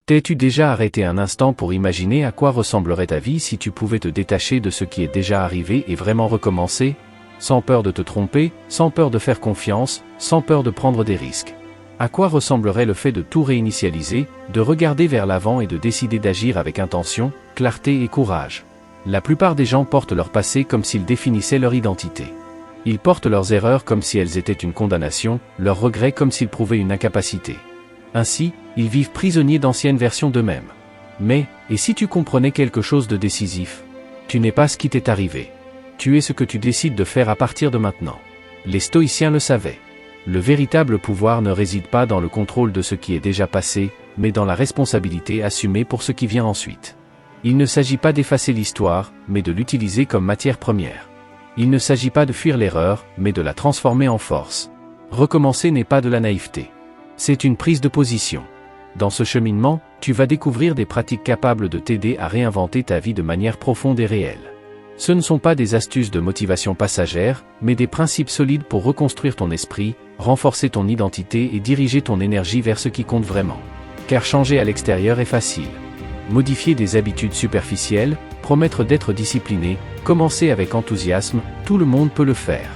T'es-tu déjà arrêté un instant pour imaginer à quoi ressemblerait ta vie si tu pouvais te détacher de ce qui est déjà arrivé et vraiment recommencer? Sans peur de te tromper, sans peur de faire confiance, sans peur de prendre des risques. À quoi ressemblerait le fait de tout réinitialiser, de regarder vers l'avant et de décider d'agir avec intention, clarté et courage? La plupart des gens portent leur passé comme s'ils définissaient leur identité. Ils portent leurs erreurs comme si elles étaient une condamnation, leurs regrets comme s'ils prouvaient une incapacité. Ainsi, ils vivent prisonniers d'anciennes versions d'eux-mêmes. Mais, et si tu comprenais quelque chose de décisif? Tu n'es pas ce qui t'est arrivé. Tu es ce que tu décides de faire à partir de maintenant. Les stoïciens le savaient. Le véritable pouvoir ne réside pas dans le contrôle de ce qui est déjà passé, mais dans la responsabilité assumée pour ce qui vient ensuite. Il ne s'agit pas d'effacer l'histoire, mais de l'utiliser comme matière première. Il ne s'agit pas de fuir l'erreur, mais de la transformer en force. Recommencer n'est pas de la naïveté. C'est une prise de position. Dans ce cheminement, tu vas découvrir des pratiques capables de t'aider à réinventer ta vie de manière profonde et réelle. Ce ne sont pas des astuces de motivation passagère, mais des principes solides pour reconstruire ton esprit, renforcer ton identité et diriger ton énergie vers ce qui compte vraiment. Car changer à l'extérieur est facile. Modifier des habitudes superficielles, promettre d'être discipliné, commencer avec enthousiasme, tout le monde peut le faire.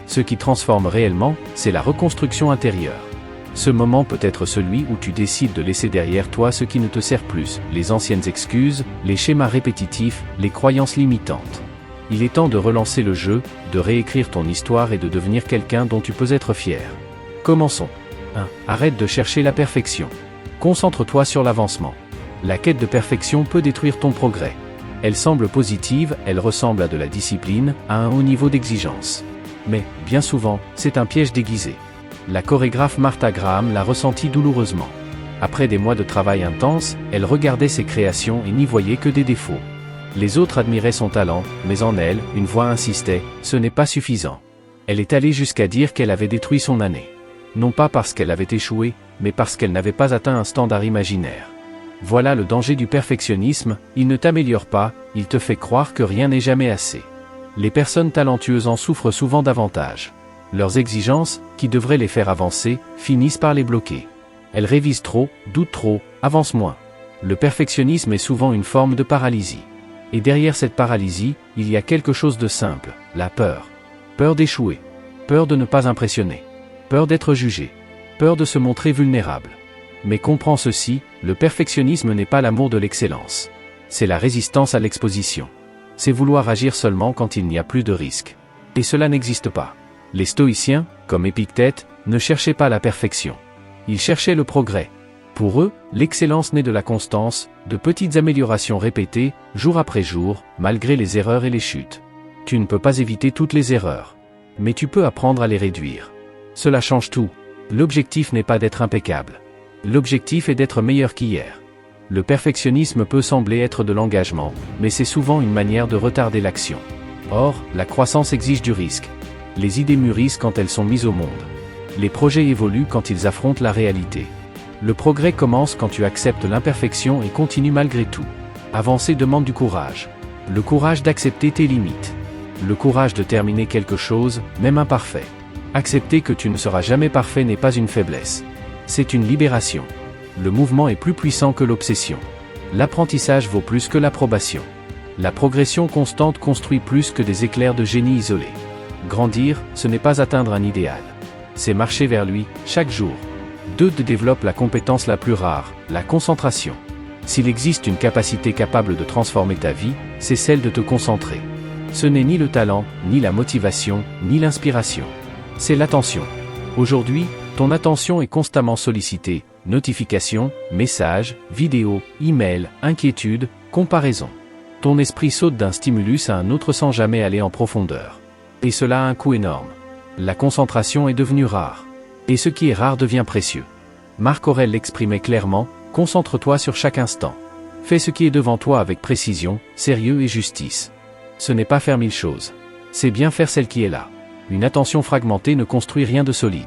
Ce qui transforme réellement, c'est la reconstruction intérieure. Ce moment peut être celui où tu décides de laisser derrière toi ce qui ne te sert plus, les anciennes excuses, les schémas répétitifs, les croyances limitantes. Il est temps de relancer le jeu, de réécrire ton histoire et de devenir quelqu'un dont tu peux être fier. Commençons. 1. Arrête de chercher la perfection. Concentre-toi sur l'avancement. La quête de perfection peut détruire ton progrès. Elle semble positive, elle ressemble à de la discipline, à un haut niveau d'exigence. Mais, bien souvent, c'est un piège déguisé. La chorégraphe Martha Graham l'a ressenti douloureusement. Après des mois de travail intense, elle regardait ses créations et n'y voyait que des défauts. Les autres admiraient son talent, mais en elle, une voix insistait, ce n'est pas suffisant. Elle est allée jusqu'à dire qu'elle avait détruit son année. Non pas parce qu'elle avait échoué, mais parce qu'elle n'avait pas atteint un standard imaginaire. Voilà le danger du perfectionnisme, il ne t'améliore pas, il te fait croire que rien n'est jamais assez. Les personnes talentueuses en souffrent souvent davantage. Leurs exigences, qui devraient les faire avancer, finissent par les bloquer. Elles révisent trop, doutent trop, avancent moins. Le perfectionnisme est souvent une forme de paralysie. Et derrière cette paralysie, il y a quelque chose de simple, la peur. Peur d'échouer. Peur de ne pas impressionner. Peur d'être jugé. Peur de se montrer vulnérable. Mais comprends ceci, le perfectionnisme n'est pas l'amour de l'excellence. C'est la résistance à l'exposition. C'est vouloir agir seulement quand il n'y a plus de risque. Et cela n'existe pas. Les stoïciens, comme Épictète, ne cherchaient pas la perfection. Ils cherchaient le progrès. Pour eux, l'excellence naît de la constance, de petites améliorations répétées, jour après jour, malgré les erreurs et les chutes. Tu ne peux pas éviter toutes les erreurs. Mais tu peux apprendre à les réduire. Cela change tout. L'objectif n'est pas d'être impeccable. L'objectif est d'être meilleur qu'hier. Le perfectionnisme peut sembler être de l'engagement, mais c'est souvent une manière de retarder l'action. Or, la croissance exige du risque. Les idées mûrissent quand elles sont mises au monde. Les projets évoluent quand ils affrontent la réalité. Le progrès commence quand tu acceptes l'imperfection et continues malgré tout. Avancer demande du courage. Le courage d'accepter tes limites. Le courage de terminer quelque chose, même imparfait. Accepter que tu ne seras jamais parfait n'est pas une faiblesse. C'est une libération. Le mouvement est plus puissant que l'obsession. L'apprentissage vaut plus que l'approbation. La progression constante construit plus que des éclairs de génie isolés. Grandir, ce n'est pas atteindre un idéal. C'est marcher vers lui, chaque jour. 2. Développe la compétence la plus rare, la concentration. S'il existe une capacité capable de transformer ta vie, c'est celle de te concentrer. Ce n'est ni le talent, ni la motivation, ni l'inspiration. C'est l'attention. Aujourd'hui, ton attention est constamment sollicitée, notifications, messages, vidéos, emails, inquiétudes, comparaisons. Ton esprit saute d'un stimulus à un autre sans jamais aller en profondeur. Et cela a un coût énorme. La concentration est devenue rare. Et ce qui est rare devient précieux. Marc Aurèle l'exprimait clairement, concentre-toi sur chaque instant. Fais ce qui est devant toi avec précision, sérieux et justice. Ce n'est pas faire 1000 choses. C'est bien faire celle qui est là. Une attention fragmentée ne construit rien de solide.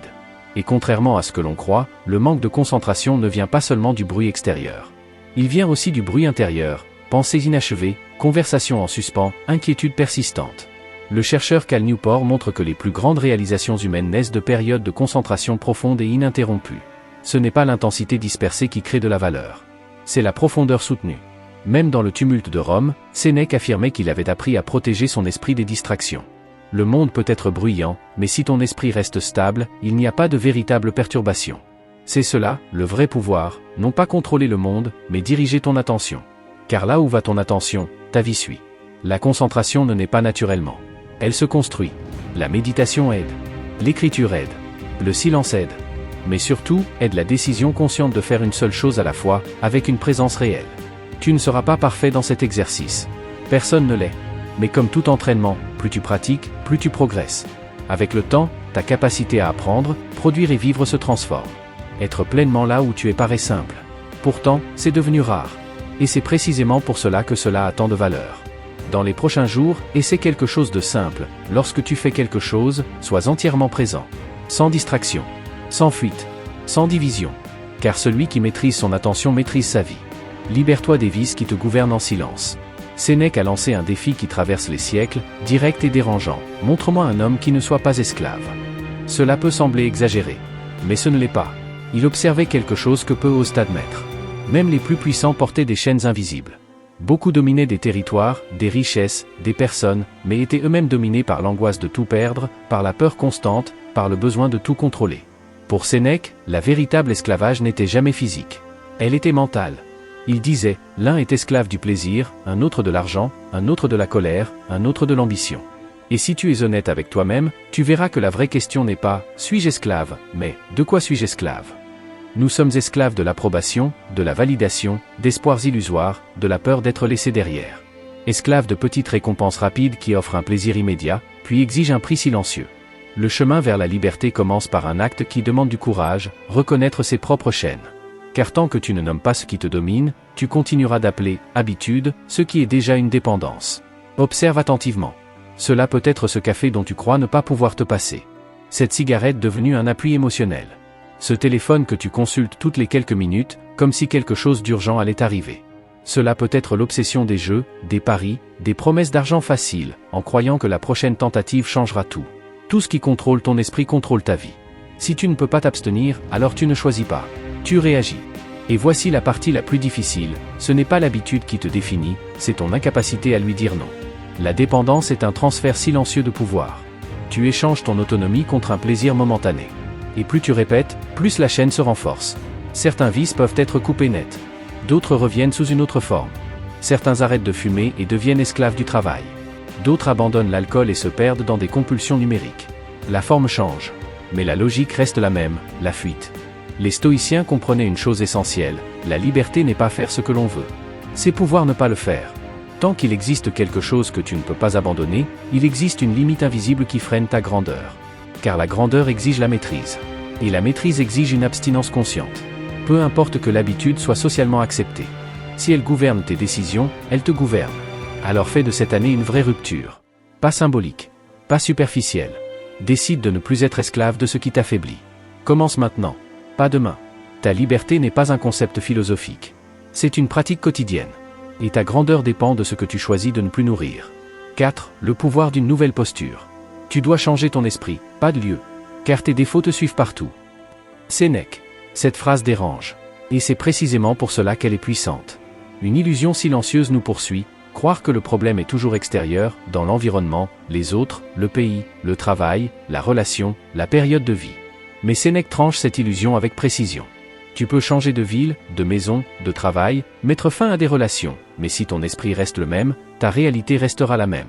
Et contrairement à ce que l'on croit, le manque de concentration ne vient pas seulement du bruit extérieur. Il vient aussi du bruit intérieur, pensées inachevées, conversations en suspens, inquiétudes persistantes. Le chercheur Cal Newport montre que les plus grandes réalisations humaines naissent de périodes de concentration profonde et ininterrompue. Ce n'est pas l'intensité dispersée qui crée de la valeur. C'est la profondeur soutenue. Même dans le tumulte de Rome, Sénèque affirmait qu'il avait appris à protéger son esprit des distractions. Le monde peut être bruyant, mais si ton esprit reste stable, il n'y a pas de véritable perturbation. C'est cela, le vrai pouvoir, non pas contrôler le monde, mais diriger ton attention. Car là où va ton attention, ta vie suit. La concentration ne naît pas naturellement. Elle se construit. La méditation aide. L'écriture aide. Le silence aide. Mais surtout, aide la décision consciente de faire une seule chose à la fois, avec une présence réelle. Tu ne seras pas parfait dans cet exercice. Personne ne l'est. Mais comme tout entraînement, plus tu pratiques, plus tu progresses. Avec le temps, ta capacité à apprendre, produire et vivre se transforme. Être pleinement là où tu es paraît simple. Pourtant, c'est devenu rare. Et c'est précisément pour cela que cela a tant de valeur. Dans les prochains jours, essaie quelque chose de simple. Lorsque tu fais quelque chose, sois entièrement présent. Sans distraction. Sans fuite. Sans division. Car celui qui maîtrise son attention maîtrise sa vie. Libère-toi des vices qui te gouvernent en silence. Sénèque a lancé un défi qui traverse les siècles, direct et dérangeant. Montre-moi un homme qui ne soit pas esclave. Cela peut sembler exagéré. Mais ce ne l'est pas. Il observait quelque chose que peu osent admettre. Même les plus puissants portaient des chaînes invisibles. Beaucoup dominaient des territoires, des richesses, des personnes, mais étaient eux-mêmes dominés par l'angoisse de tout perdre, par la peur constante, par le besoin de tout contrôler. Pour Sénèque, la véritable esclavage n'était jamais physique. Elle était mentale. Il disait, l'un est esclave du plaisir, un autre de l'argent, un autre de la colère, un autre de l'ambition. Et si tu es honnête avec toi-même, tu verras que la vraie question n'est pas « suis-je esclave ?», mais « de quoi suis-je esclave ?» Nous sommes esclaves de l'approbation, de la validation, d'espoirs illusoires, de la peur d'être laissés derrière. Esclaves de petites récompenses rapides qui offrent un plaisir immédiat, puis exigent un prix silencieux. Le chemin vers la liberté commence par un acte qui demande du courage, reconnaître ses propres chaînes. Car tant que tu ne nommes pas ce qui te domine, tu continueras d'appeler « habitude » ce qui est déjà une dépendance. Observe attentivement. Cela peut être ce café dont tu crois ne pas pouvoir te passer. Cette cigarette devenue un appui émotionnel. Ce téléphone que tu consultes toutes les quelques minutes, comme si quelque chose d'urgent allait arriver. Cela peut être l'obsession des jeux, des paris, des promesses d'argent facile, en croyant que la prochaine tentative changera tout. Tout ce qui contrôle ton esprit contrôle ta vie. Si tu ne peux pas t'abstenir, alors tu ne choisis pas. Tu réagis. Et voici la partie la plus difficile, ce n'est pas l'habitude qui te définit, c'est ton incapacité à lui dire non. La dépendance est un transfert silencieux de pouvoir. Tu échanges ton autonomie contre un plaisir momentané. Et plus tu répètes, plus la chaîne se renforce. Certains vices peuvent être coupés net. D'autres reviennent sous une autre forme. Certains arrêtent de fumer et deviennent esclaves du travail. D'autres abandonnent l'alcool et se perdent dans des compulsions numériques. La forme change. Mais la logique reste la même, la fuite. Les stoïciens comprenaient une chose essentielle, la liberté n'est pas faire ce que l'on veut. C'est pouvoir ne pas le faire. Tant qu'il existe quelque chose que tu ne peux pas abandonner, il existe une limite invisible qui freine ta grandeur. Car la grandeur exige la maîtrise. Et la maîtrise exige une abstinence consciente. Peu importe que l'habitude soit socialement acceptée. Si elle gouverne tes décisions, elle te gouverne. Alors fais de cette année une vraie rupture. Pas symbolique. Pas superficielle. Décide de ne plus être esclave de ce qui t'affaiblit. Commence maintenant. Pas demain. Ta liberté n'est pas un concept philosophique. C'est une pratique quotidienne. Et ta grandeur dépend de ce que tu choisis de ne plus nourrir. 4. Le pouvoir d'une nouvelle posture. Tu dois changer ton esprit, pas de lieu. Car tes défauts te suivent partout. Sénèque. Cette phrase dérange. Et c'est précisément pour cela qu'elle est puissante. Une illusion silencieuse nous poursuit, croire que le problème est toujours extérieur, dans l'environnement, les autres, le pays, le travail, la relation, la période de vie. Mais Sénèque tranche cette illusion avec précision. Tu peux changer de ville, de maison, de travail, mettre fin à des relations, mais si ton esprit reste le même, ta réalité restera la même.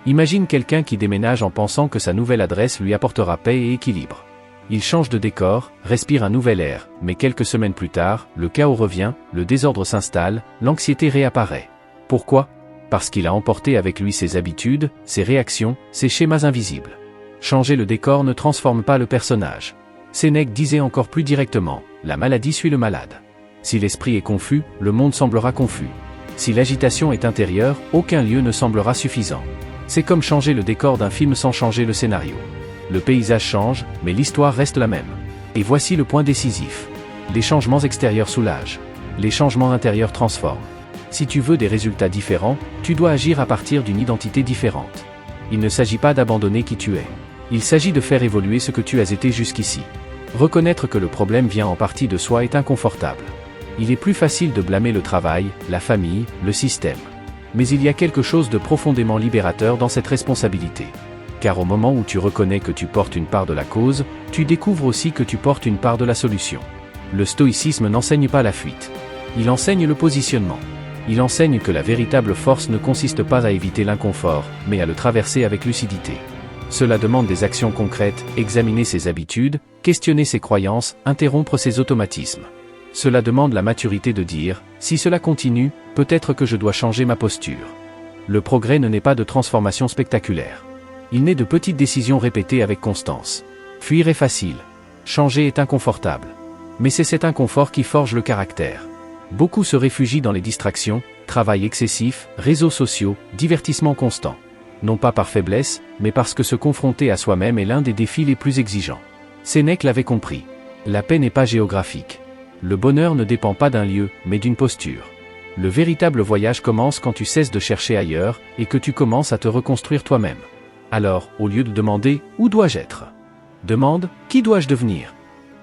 Imagine quelqu'un qui déménage en pensant que sa nouvelle adresse lui apportera paix et équilibre. Il change de décor, respire un nouvel air, mais quelques semaines plus tard, le chaos revient, le désordre s'installe, l'anxiété réapparaît. Pourquoi ? Parce qu'il a emporté avec lui ses habitudes, ses réactions, ses schémas invisibles. Changer le décor ne transforme pas le personnage. Sénèque disait encore plus directement, la maladie suit le malade. Si l'esprit est confus, le monde semblera confus. Si l'agitation est intérieure, aucun lieu ne semblera suffisant. C'est comme changer le décor d'un film sans changer le scénario. Le paysage change, mais l'histoire reste la même. Et voici le point décisif. Les changements extérieurs soulagent. Les changements intérieurs transforment. Si tu veux des résultats différents, tu dois agir à partir d'une identité différente. Il ne s'agit pas d'abandonner qui tu es. Il s'agit de faire évoluer ce que tu as été jusqu'ici. Reconnaître que le problème vient en partie de soi est inconfortable. Il est plus facile de blâmer le travail, la famille, le système. Mais il y a quelque chose de profondément libérateur dans cette responsabilité. Car au moment où tu reconnais que tu portes une part de la cause, tu découvres aussi que tu portes une part de la solution. Le stoïcisme n'enseigne pas la fuite. Il enseigne le positionnement. Il enseigne que la véritable force ne consiste pas à éviter l'inconfort, mais à le traverser avec lucidité. Cela demande des actions concrètes, examiner ses habitudes, questionner ses croyances, interrompre ses automatismes. Cela demande la maturité de dire, si cela continue, peut-être que je dois changer ma posture. Le progrès ne naît pas de transformation spectaculaire. Il naît de petites décisions répétées avec constance. Fuir est facile. Changer est inconfortable. Mais c'est cet inconfort qui forge le caractère. Beaucoup se réfugient dans les distractions, travail excessif, réseaux sociaux, divertissement constant. Non pas par faiblesse, mais parce que se confronter à soi-même est l'un des défis les plus exigeants. Sénèque l'avait compris. La paix n'est pas géographique. Le bonheur ne dépend pas d'un lieu, mais d'une posture. Le véritable voyage commence quand tu cesses de chercher ailleurs, et que tu commences à te reconstruire toi-même. Alors, au lieu de demander « Où dois-je être ?», demande « Qui dois-je devenir ?»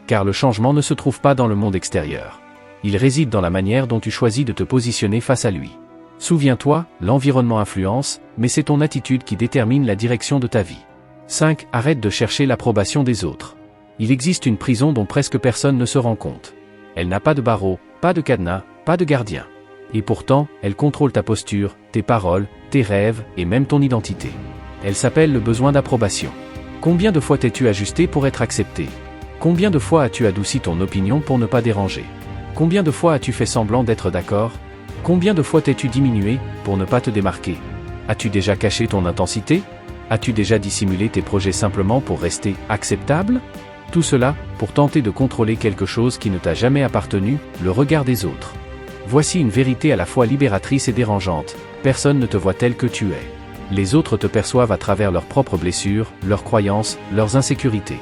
Car le changement ne se trouve pas dans le monde extérieur. Il réside dans la manière dont tu choisis de te positionner face à lui. Souviens-toi, l'environnement influence, mais c'est ton attitude qui détermine la direction de ta vie. 5. Arrête de chercher l'approbation des autres. Il existe une prison dont presque personne ne se rend compte. Elle n'a pas de barreaux, pas de cadenas, pas de gardien. Et pourtant, elle contrôle ta posture, tes paroles, tes rêves, et même ton identité. Elle s'appelle le besoin d'approbation. Combien de fois t'es-tu ajusté pour être accepté ? Combien de fois as-tu adouci ton opinion pour ne pas déranger ? Combien de fois as-tu fait semblant d'être d'accord ? Combien de fois t'es-tu diminué, pour ne pas te démarquer ? As-tu déjà caché ton intensité ? As-tu déjà dissimulé tes projets simplement pour rester acceptable ? Tout cela, pour tenter de contrôler quelque chose qui ne t'a jamais appartenu, le regard des autres. Voici une vérité à la fois libératrice et dérangeante, personne ne te voit tel que tu es. Les autres te perçoivent à travers leurs propres blessures, leurs croyances, leurs insécurités.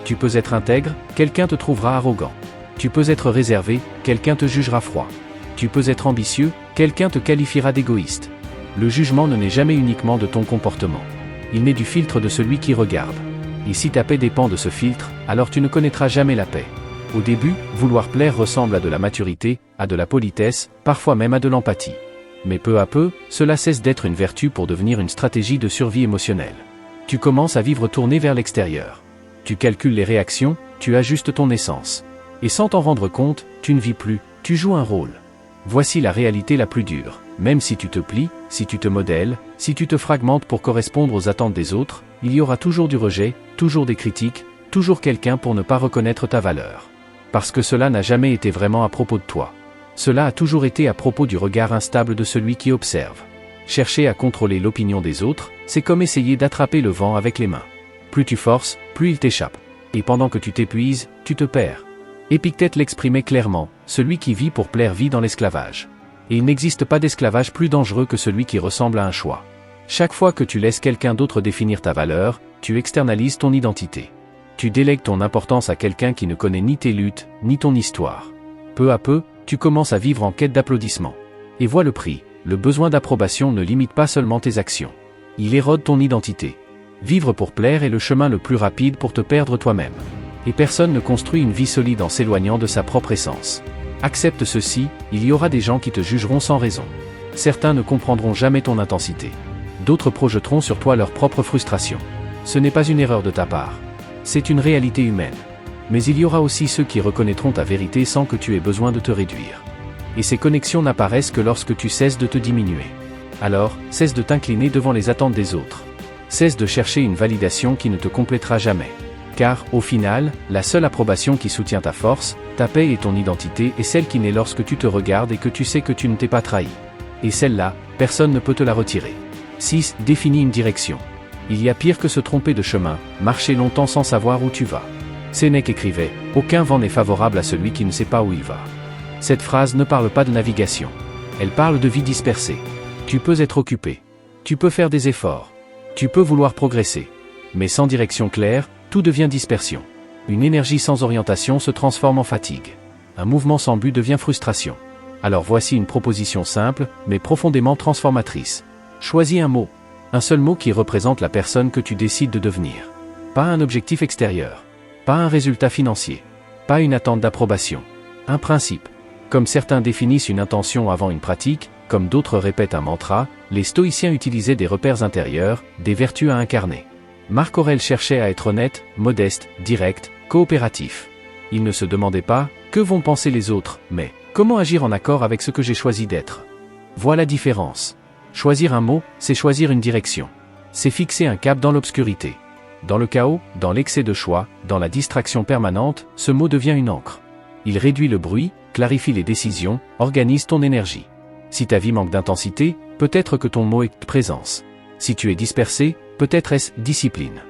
Tu peux être intègre, quelqu'un te trouvera arrogant. Tu peux être réservé, quelqu'un te jugera froid. Tu peux être ambitieux, quelqu'un te qualifiera d'égoïste. Le jugement ne naît jamais uniquement de ton comportement. Il naît du filtre de celui qui regarde. Et si ta paix dépend de ce filtre, alors tu ne connaîtras jamais la paix. Au début, vouloir plaire ressemble à de la maturité, à de la politesse, parfois même à de l'empathie. Mais peu à peu, cela cesse d'être une vertu pour devenir une stratégie de survie émotionnelle. Tu commences à vivre tourné vers l'extérieur. Tu calcules les réactions, tu ajustes ton essence. Et sans t'en rendre compte, tu ne vis plus, tu joues un rôle. Voici la réalité la plus dure. Même si tu te plies, si tu te modèles, si tu te fragmentes pour correspondre aux attentes des autres, il y aura toujours du rejet, toujours des critiques, toujours quelqu'un pour ne pas reconnaître ta valeur. Parce que cela n'a jamais été vraiment à propos de toi. Cela a toujours été à propos du regard instable de celui qui observe. Chercher à contrôler l'opinion des autres, c'est comme essayer d'attraper le vent avec les mains. Plus tu forces, plus il t'échappe. Et pendant que tu t'épuises, tu te perds. Épictète l'exprimait clairement, celui qui vit pour plaire vit dans l'esclavage. Et il n'existe pas d'esclavage plus dangereux que celui qui ressemble à un choix. Chaque fois que tu laisses quelqu'un d'autre définir ta valeur, tu externalises ton identité. Tu délègues ton importance à quelqu'un qui ne connaît ni tes luttes, ni ton histoire. Peu à peu, tu commences à vivre en quête d'applaudissements. Et vois le prix, le besoin d'approbation ne limite pas seulement tes actions. Il érode ton identité. Vivre pour plaire est le chemin le plus rapide pour te perdre toi-même. Et personne ne construit une vie solide en s'éloignant de sa propre essence. Accepte ceci, il y aura des gens qui te jugeront sans raison. Certains ne comprendront jamais ton intensité. D'autres projetteront sur toi leur propre frustration. Ce n'est pas une erreur de ta part. C'est une réalité humaine. Mais il y aura aussi ceux qui reconnaîtront ta vérité sans que tu aies besoin de te réduire. Et ces connexions n'apparaissent que lorsque tu cesses de te diminuer. Alors, cesse de t'incliner devant les attentes des autres. Cesse de chercher une validation qui ne te complétera jamais. Car, au final, la seule approbation qui soutient ta force, ta paix et ton identité est celle qui naît lorsque tu te regardes et que tu sais que tu ne t'es pas trahi. Et celle-là, personne ne peut te la retirer. 6. Définis une direction. Il y a pire que se tromper de chemin, marcher longtemps sans savoir où tu vas. Sénèque écrivait « Aucun vent n'est favorable à celui qui ne sait pas où il va ». Cette phrase ne parle pas de navigation. Elle parle de vie dispersée. Tu peux être occupé. Tu peux faire des efforts. Tu peux vouloir progresser. Mais sans direction claire, tout devient dispersion. Une énergie sans orientation se transforme en fatigue. Un mouvement sans but devient frustration. Alors voici une proposition simple, mais profondément transformatrice. Choisis un mot. Un seul mot qui représente la personne que tu décides de devenir. Pas un objectif extérieur. Pas un résultat financier. Pas une attente d'approbation. Un principe. Comme certains définissent une intention avant une pratique, comme d'autres répètent un mantra, les stoïciens utilisaient des repères intérieurs, des vertus à incarner. Marc Aurèle cherchait à être honnête, modeste, direct, coopératif. Il ne se demandait pas « que vont penser les autres ?» mais « comment agir en accord avec ce que j'ai choisi d'être ?» Voilà la différence. Choisir un mot, c'est choisir une direction. C'est fixer un cap dans l'obscurité. Dans le chaos, dans l'excès de choix, dans la distraction permanente, ce mot devient une ancre. Il réduit le bruit, clarifie les décisions, organise ton énergie. Si ta vie manque d'intensité, peut-être que ton mot est présence. Si tu es dispersé, peut-être est-ce discipline.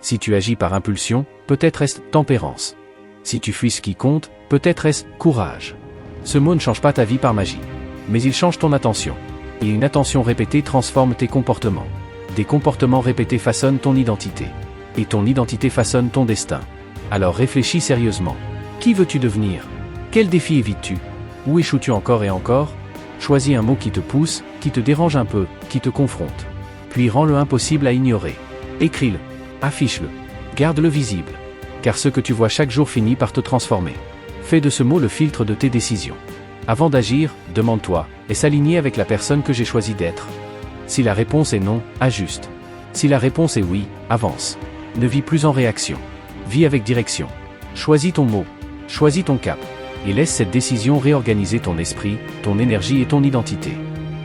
Si tu agis par impulsion, peut-être est-ce tempérance. Si tu fuis ce qui compte, peut-être est-ce courage. Ce mot ne change pas ta vie par magie. Mais il change ton attention. Et une attention répétée transforme tes comportements. Des comportements répétés façonnent ton identité. Et ton identité façonne ton destin. Alors réfléchis sérieusement. Qui veux-tu devenir? Quel défi évites-tu? Où échoues-tu encore et encore? Choisis un mot qui te pousse, qui te dérange un peu, qui te confronte. Puis rends-le impossible à ignorer. Écris-le. Affiche-le. Garde-le visible. Car ce que tu vois chaque jour finit par te transformer. Fais de ce mot le filtre de tes décisions. Avant d'agir, demande-toi, est-ce aligné avec la personne que j'ai choisi d'être? Si la réponse est non, ajuste. Si la réponse est oui, avance. Ne vis plus en réaction. Vis avec direction. Choisis ton mot. Choisis ton cap. Et laisse cette décision réorganiser ton esprit, ton énergie et ton identité.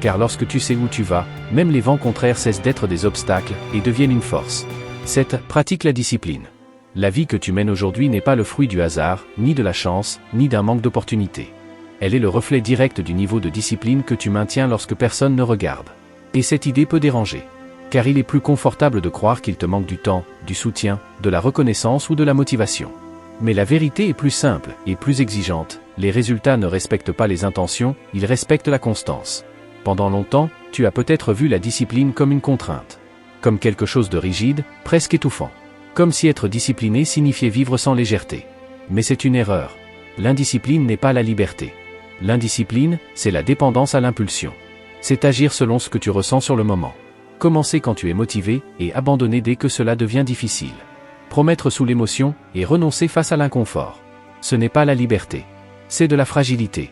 Car lorsque tu sais où tu vas, même les vents contraires cessent d'être des obstacles et deviennent une force. 7. Pratique la discipline. La vie que tu mènes aujourd'hui n'est pas le fruit du hasard, ni de la chance, ni d'un manque d'opportunités. Elle est le reflet direct du niveau de discipline que tu maintiens lorsque personne ne regarde. Et cette idée peut déranger. Car il est plus confortable de croire qu'il te manque du temps, du soutien, de la reconnaissance ou de la motivation. Mais la vérité est plus simple et plus exigeante, les résultats ne respectent pas les intentions, ils respectent la constance. Pendant longtemps, tu as peut-être vu la discipline comme une contrainte. Comme quelque chose de rigide, presque étouffant. Comme si être discipliné signifiait vivre sans légèreté. Mais c'est une erreur. L'indiscipline n'est pas la liberté. L'indiscipline, c'est la dépendance à l'impulsion. C'est agir selon ce que tu ressens sur le moment. Commencer quand tu es motivé, et abandonner dès que cela devient difficile. Promettre sous l'émotion, et renoncer face à l'inconfort. Ce n'est pas la liberté. C'est de la fragilité.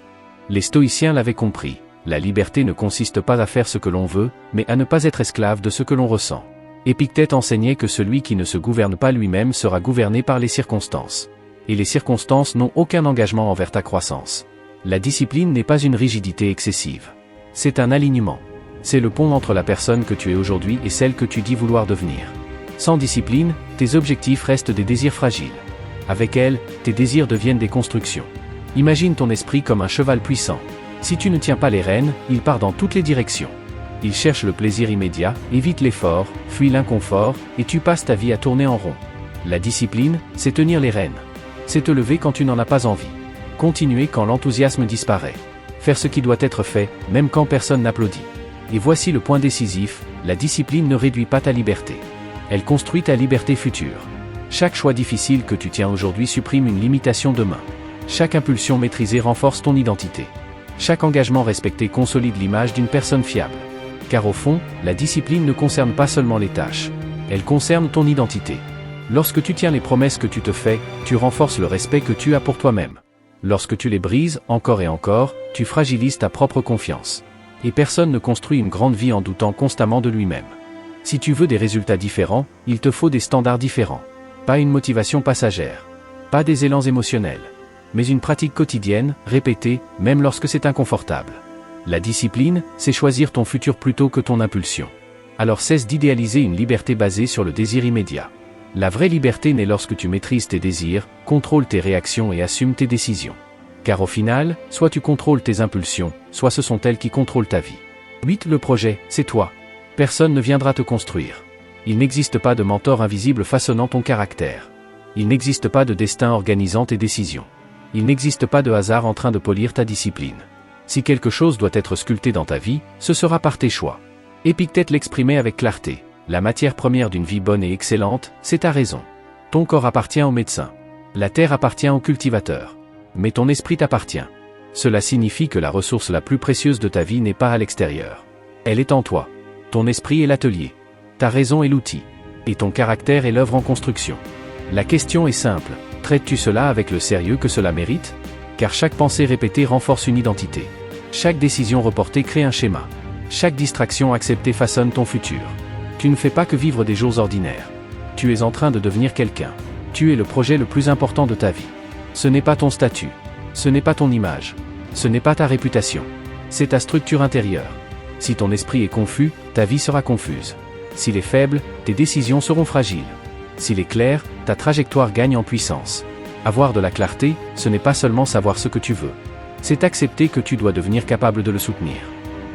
Les stoïciens l'avaient compris. La liberté ne consiste pas à faire ce que l'on veut, mais à ne pas être esclave de ce que l'on ressent. Épictète enseignait que celui qui ne se gouverne pas lui-même sera gouverné par les circonstances. Et les circonstances n'ont aucun engagement envers ta croissance. La discipline n'est pas une rigidité excessive. C'est un alignement. C'est le pont entre la personne que tu es aujourd'hui et celle que tu dis vouloir devenir. Sans discipline, tes objectifs restent des désirs fragiles. Avec elle, tes désirs deviennent des constructions. Imagine ton esprit comme un cheval puissant. Si tu ne tiens pas les rênes, il part dans toutes les directions. Il cherche le plaisir immédiat, évite l'effort, fuit l'inconfort, et tu passes ta vie à tourner en rond. La discipline, c'est tenir les rênes. C'est te lever quand tu n'en as pas envie. Continuer quand l'enthousiasme disparaît. Faire ce qui doit être fait, même quand personne n'applaudit. Et voici le point décisif, la discipline ne réduit pas ta liberté. Elle construit ta liberté future. Chaque choix difficile que tu tiens aujourd'hui supprime une limitation demain. Chaque impulsion maîtrisée renforce ton identité. Chaque engagement respecté consolide l'image d'une personne fiable. Car au fond, la discipline ne concerne pas seulement les tâches. Elle concerne ton identité. Lorsque tu tiens les promesses que tu te fais, tu renforces le respect que tu as pour toi-même. Lorsque tu les brises, encore et encore, tu fragilises ta propre confiance. Et personne ne construit une grande vie en doutant constamment de lui-même. Si tu veux des résultats différents, il te faut des standards différents. Pas une motivation passagère. Pas des élans émotionnels. Mais une pratique quotidienne, répétée, même lorsque c'est inconfortable. La discipline, c'est choisir ton futur plutôt que ton impulsion. Alors cesse d'idéaliser une liberté basée sur le désir immédiat. La vraie liberté naît lorsque tu maîtrises tes désirs, contrôles tes réactions et assumes tes décisions. Car au final, soit tu contrôles tes impulsions, soit ce sont elles qui contrôlent ta vie. 8. Le projet, c'est toi. Personne ne viendra te construire. Il n'existe pas de mentor invisible façonnant ton caractère. Il n'existe pas de destin organisant tes décisions. Il n'existe pas de hasard en train de polir ta discipline. Si quelque chose doit être sculpté dans ta vie, ce sera par tes choix. Épictète l'exprimait avec clarté. La matière première d'une vie bonne et excellente, c'est ta raison. Ton corps appartient au médecin. La terre appartient au cultivateur. Mais ton esprit t'appartient. Cela signifie que la ressource la plus précieuse de ta vie n'est pas à l'extérieur. Elle est en toi. Ton esprit est l'atelier. Ta raison est l'outil. Et ton caractère est l'œuvre en construction. La question est simple. Traites-tu cela avec le sérieux que cela mérite? Car chaque pensée répétée renforce une identité. Chaque décision reportée crée un schéma. Chaque distraction acceptée façonne ton futur. Tu ne fais pas que vivre des jours ordinaires. Tu es en train de devenir quelqu'un. Tu es le projet le plus important de ta vie. Ce n'est pas ton statut. Ce n'est pas ton image. Ce n'est pas ta réputation. C'est ta structure intérieure. Si ton esprit est confus, ta vie sera confuse. S'il est faible, tes décisions seront fragiles. S'il est clair, ta trajectoire gagne en puissance. Avoir de la clarté, ce n'est pas seulement savoir ce que tu veux. C'est accepter que tu dois devenir capable de le soutenir.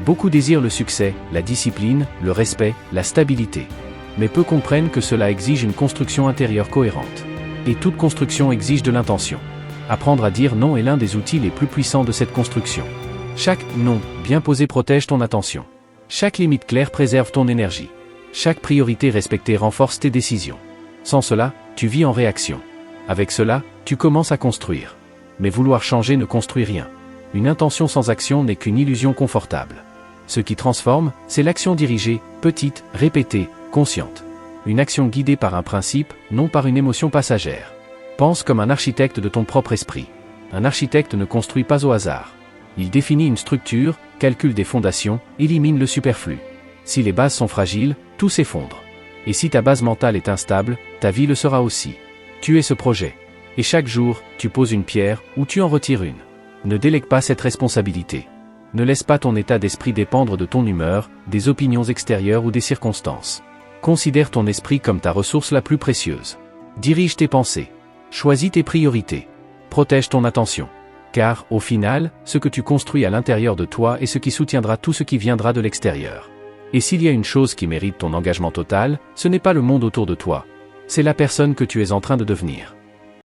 Beaucoup désirent le succès, la discipline, le respect, la stabilité. Mais peu comprennent que cela exige une construction intérieure cohérente. Et toute construction exige de l'intention. Apprendre à dire non est l'un des outils les plus puissants de cette construction. Chaque non bien posé protège ton attention. Chaque limite claire préserve ton énergie. Chaque priorité respectée renforce tes décisions. Sans cela, tu vis en réaction. Avec cela, tu commences à construire. Mais vouloir changer ne construit rien. Une intention sans action n'est qu'une illusion confortable. Ce qui transforme, c'est l'action dirigée, petite, répétée, consciente. Une action guidée par un principe, non par une émotion passagère. Pense comme un architecte de ton propre esprit. Un architecte ne construit pas au hasard. Il définit une structure, calcule des fondations, élimine le superflu. Si les bases sont fragiles, tout s'effondre. Et si ta base mentale est instable, ta vie le sera aussi. Tu es ce projet. Et chaque jour, tu poses une pierre, ou tu en retires une. Ne délègue pas cette responsabilité. Ne laisse pas ton état d'esprit dépendre de ton humeur, des opinions extérieures ou des circonstances. Considère ton esprit comme ta ressource la plus précieuse. Dirige tes pensées. Choisis tes priorités. Protège ton attention. Car, au final, ce que tu construis à l'intérieur de toi est ce qui soutiendra tout ce qui viendra de l'extérieur. Et s'il y a une chose qui mérite ton engagement total, ce n'est pas le monde autour de toi. C'est la personne que tu es en train de devenir.